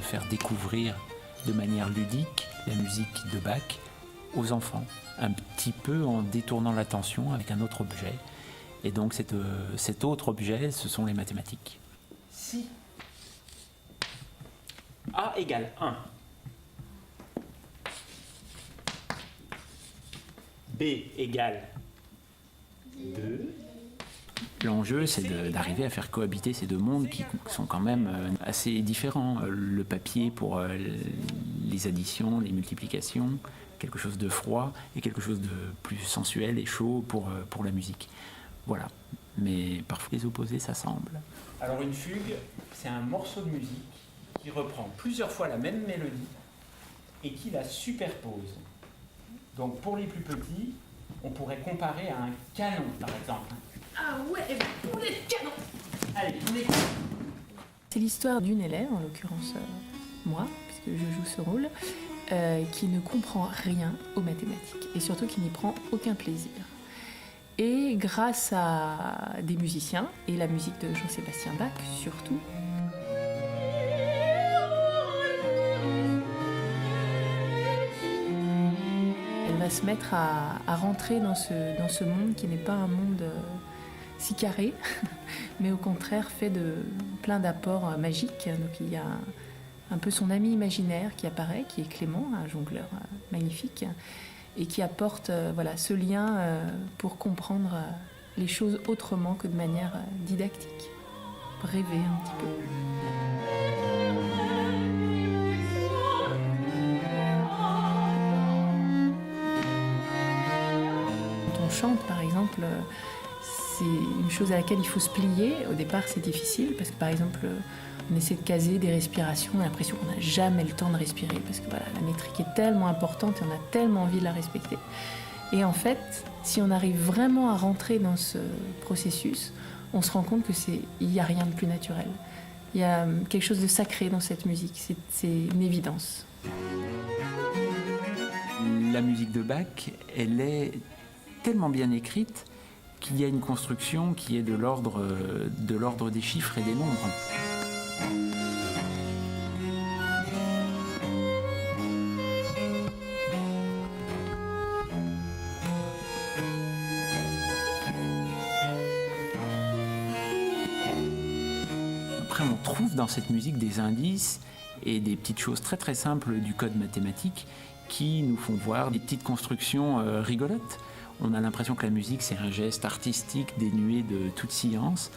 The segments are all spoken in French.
faire découvrir de manière ludique la musique de Bach aux enfants, un petit peu en détournant l'attention avec un autre objet. Et donc cet autre objet, ce sont les mathématiques. Si A égale 1, B égale 2, l'enjeu, c'est d'arriver à faire cohabiter ces deux mondes qui sont quand même assez différents. Le papier pour les additions, les multiplications, quelque chose de froid, et quelque chose de plus sensuel et chaud pour la musique. Voilà. Mais parfois les opposés s'assemblent. Alors une fugue, c'est un morceau de musique qui reprend plusieurs fois la même mélodie et qui la superpose. Donc pour les plus petits, on pourrait comparer à un canon, par exemple. Ah ouais, boulet de canon! Allez, on écoute. C'est l'histoire d'une élève, en l'occurrence moi, puisque je joue ce rôle, qui ne comprend rien aux mathématiques et surtout qui n'y prend aucun plaisir. Et grâce à des musiciens et la musique de Jean-Sébastien Bach surtout, elle va se mettre à rentrer dans ce monde qui n'est pas un monde si carré, mais au contraire fait de plein d'apports magiques. Donc il y a un peu son ami imaginaire qui apparaît, qui est Clément, un jongleur magnifique, et qui apporte ce lien pour comprendre les choses autrement que de manière didactique, rêver un petit peu. Quand on chante, par exemple, c'est une chose à laquelle il faut se plier. Au départ, c'est difficile parce que, par exemple, on essaie de caser des respirations, on a l'impression qu'on n'a jamais le temps de respirer parce que la métrique est tellement importante et on a tellement envie de la respecter. Et en fait, si on arrive vraiment à rentrer dans ce processus, on se rend compte qu'il n'y a rien de plus naturel. Il y a quelque chose de sacré dans cette musique, c'est une évidence. La musique de Bach, elle est tellement bien écrite qu'il y a une construction qui est de l'ordre des chiffres et des nombres. Après, on trouve dans cette musique des indices et des petites choses très très simples du code mathématique qui nous font voir des petites constructions rigolotes. On a l'impression que la musique, c'est un geste artistique dénué de toute science.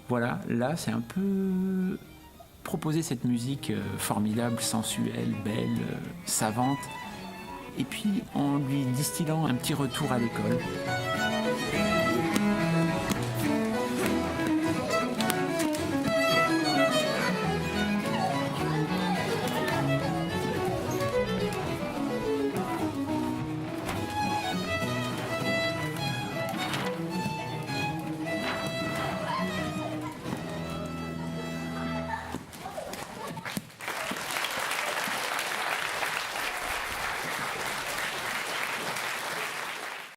Voilà, là, c'est un peu proposer cette musique formidable, sensuelle, belle, savante, et puis en lui distillant un petit retour à l'école.